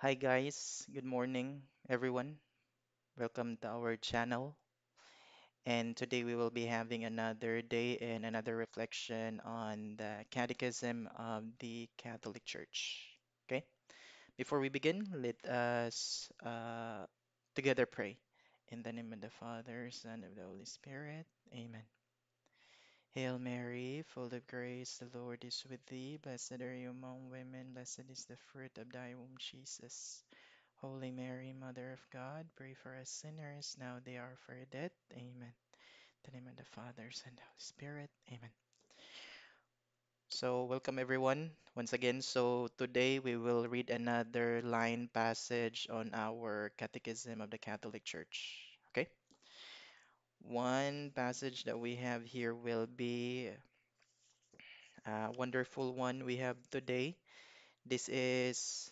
Hi guys, good morning everyone. Welcome to our channel. And today we will be having another day and another reflection on the Catechism of the Catholic Church. Okay, before we begin, let us together pray. In the name of the Father, Son, of the Holy Spirit. Amen. Hail Mary, full of grace, the Lord is with thee. Blessed are you among women, blessed is the fruit of thy womb, Jesus. Holy Mary, Mother of God, pray for us sinners, now they are for death. Amen. In the name of the Father, Son, and Holy Spirit. Amen. So, welcome everyone once again. So, today we will read another line passage on our Catechism of the Catholic Church. Okay? One passage that we have here will be a wonderful one we have today. This is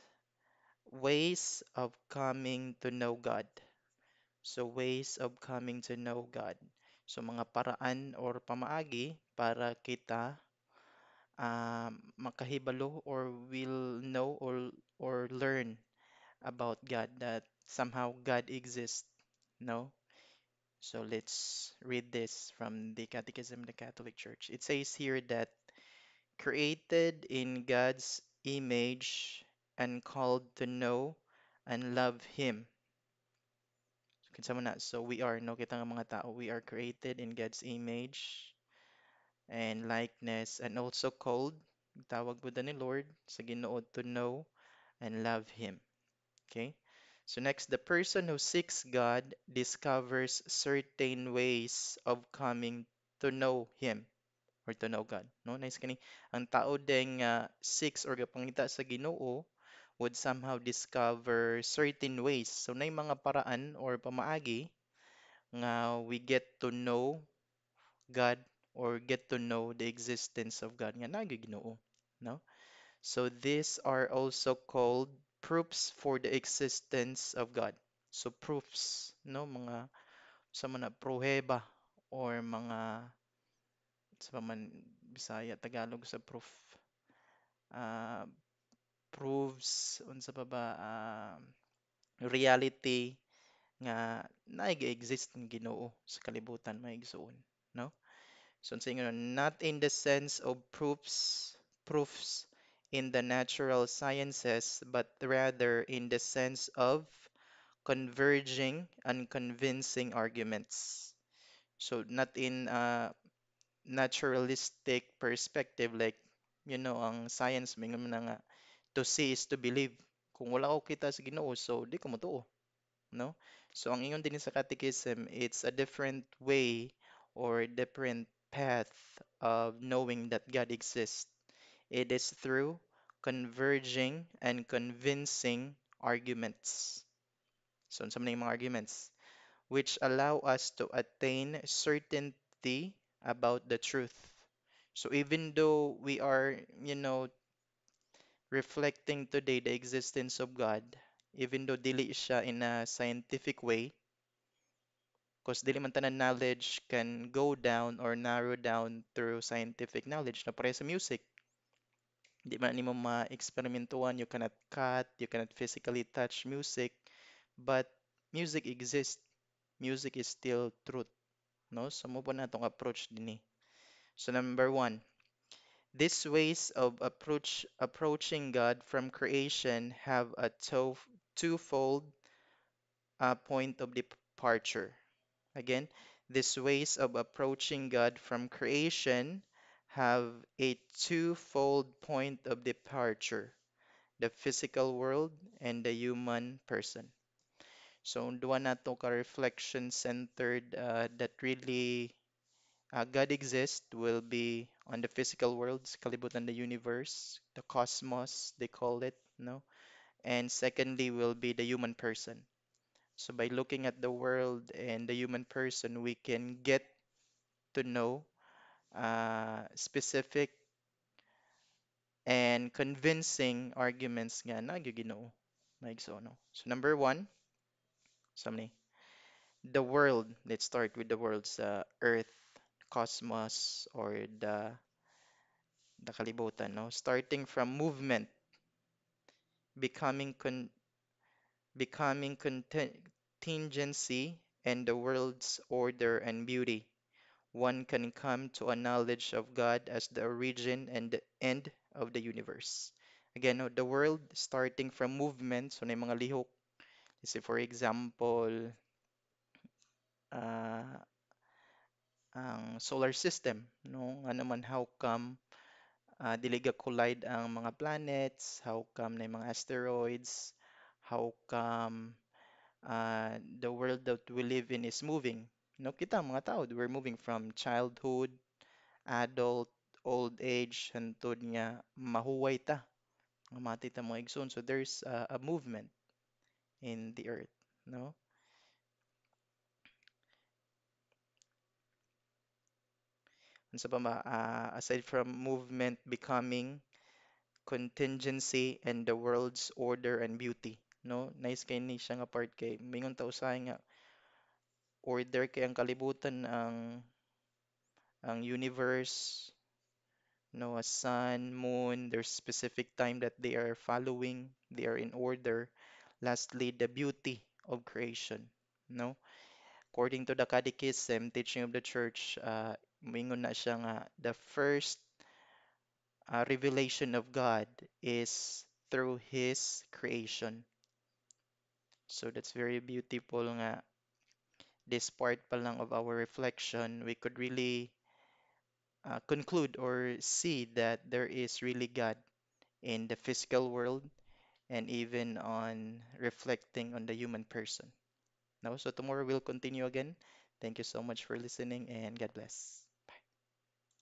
Ways of Coming to Know God. So, ways of coming to know God. So, mga paraan or pamaagi para kita makahibalo or will know or learn about God, that somehow God exists. No? So, let's read this from the Catechism of the Catholic Church. It says here that created in God's image and called to know and love Him. Kinsa man na. So we are, no, kita nga mga tao, we are created in God's image and likeness and also called, tawag po ni Lord sa Ginoo to know and love Him. Okay? So next, the person who seeks God discovers certain ways of coming to know Him or to know God. No, nice kani. Ang tao ding seeks or gapangita sa Ginoo would somehow discover certain ways. So na mga paraan or pamaagi nga we get to know God or get to know the existence of God nga nagiginoo, no? So these are also called proofs for the existence of God. So proofs, no, mga sa mga pruheba or mga sa man Bisaya Tagalog sa proof, uh, proves unsa pa ba, reality nga naig-exist ng Ginoo sa kalibutan maigsoon, no? So, saying not in the sense of proofs in the natural sciences, but rather in the sense of converging and convincing arguments. So, not in a naturalistic perspective, like, ang science, may nga nga, to see is to believe. Kung wala ko kita sa Ginoo, so di ko mo, no? So ang ingon din sa catechism, it's a different way or different path of knowing that God exists. It is through converging and convincing arguments. So some mga arguments which allow us to attain certainty about the truth. So even though we are, reflecting today the existence of God, even though dili siya in a scientific way, because dili man tanan knowledge can go down or narrow down through scientific knowledge. Na pare sa music, di man nimo ma-eksperimentuhan, you cannot cut, you cannot physically touch music, but music exists. Music is still truth, no? So mo po na itong approach din eh. So number one, these ways of approaching God from creation have a twofold point of departure. Again, these ways of approaching God from creation have a twofold point of departure, the physical world and the human person. So, duwa na to ka reflection centered that really God exists will be on the physical worlds, kalibutan the universe, the cosmos, they call it, no? And secondly will be the human person. So by looking at the world and the human person, we can get to know specific and convincing arguments nga na Ginoo maigsoon. So number one, samni, the world. Let's start with the world sa Earth, cosmos, or the kalibutan. No? Starting from movement, becoming becoming contingency and the world's order and beauty. One can come to a knowledge of God as the origin and the end of the universe. Again, no, the world starting from movement, so na yung mga lihok. Kasi for example, ah, ang solar system, no? Nga naman, how come dili collide ang mga planets? How come na yung mga asteroids? How come the world that we live in is moving? No, kita mga tao, we're moving from childhood, adult, old age, hantod nga mahuway ta, nga mati ta mga igsoon. So there's a movement in the earth, no? Unsa pa ba? Aside from movement becoming contingency and the world's order and beauty, no? Nice kay ni siya nga part kay mingon ta usahay nga order kay ang kalibutan ang universe, no? A sun, moon, there's specific time that they are following, they are in order. Lastly, the beauty of creation, no? According to the Catechism, teaching of the Church, mingon na siya nga the first revelation of God is through His creation. So that's very beautiful nga this part pa lang of our reflection, we could really conclude or see that there is really God in the physical world and even on reflecting on the human person. Now, so tomorrow we'll continue again. Thank you so much for listening and God bless.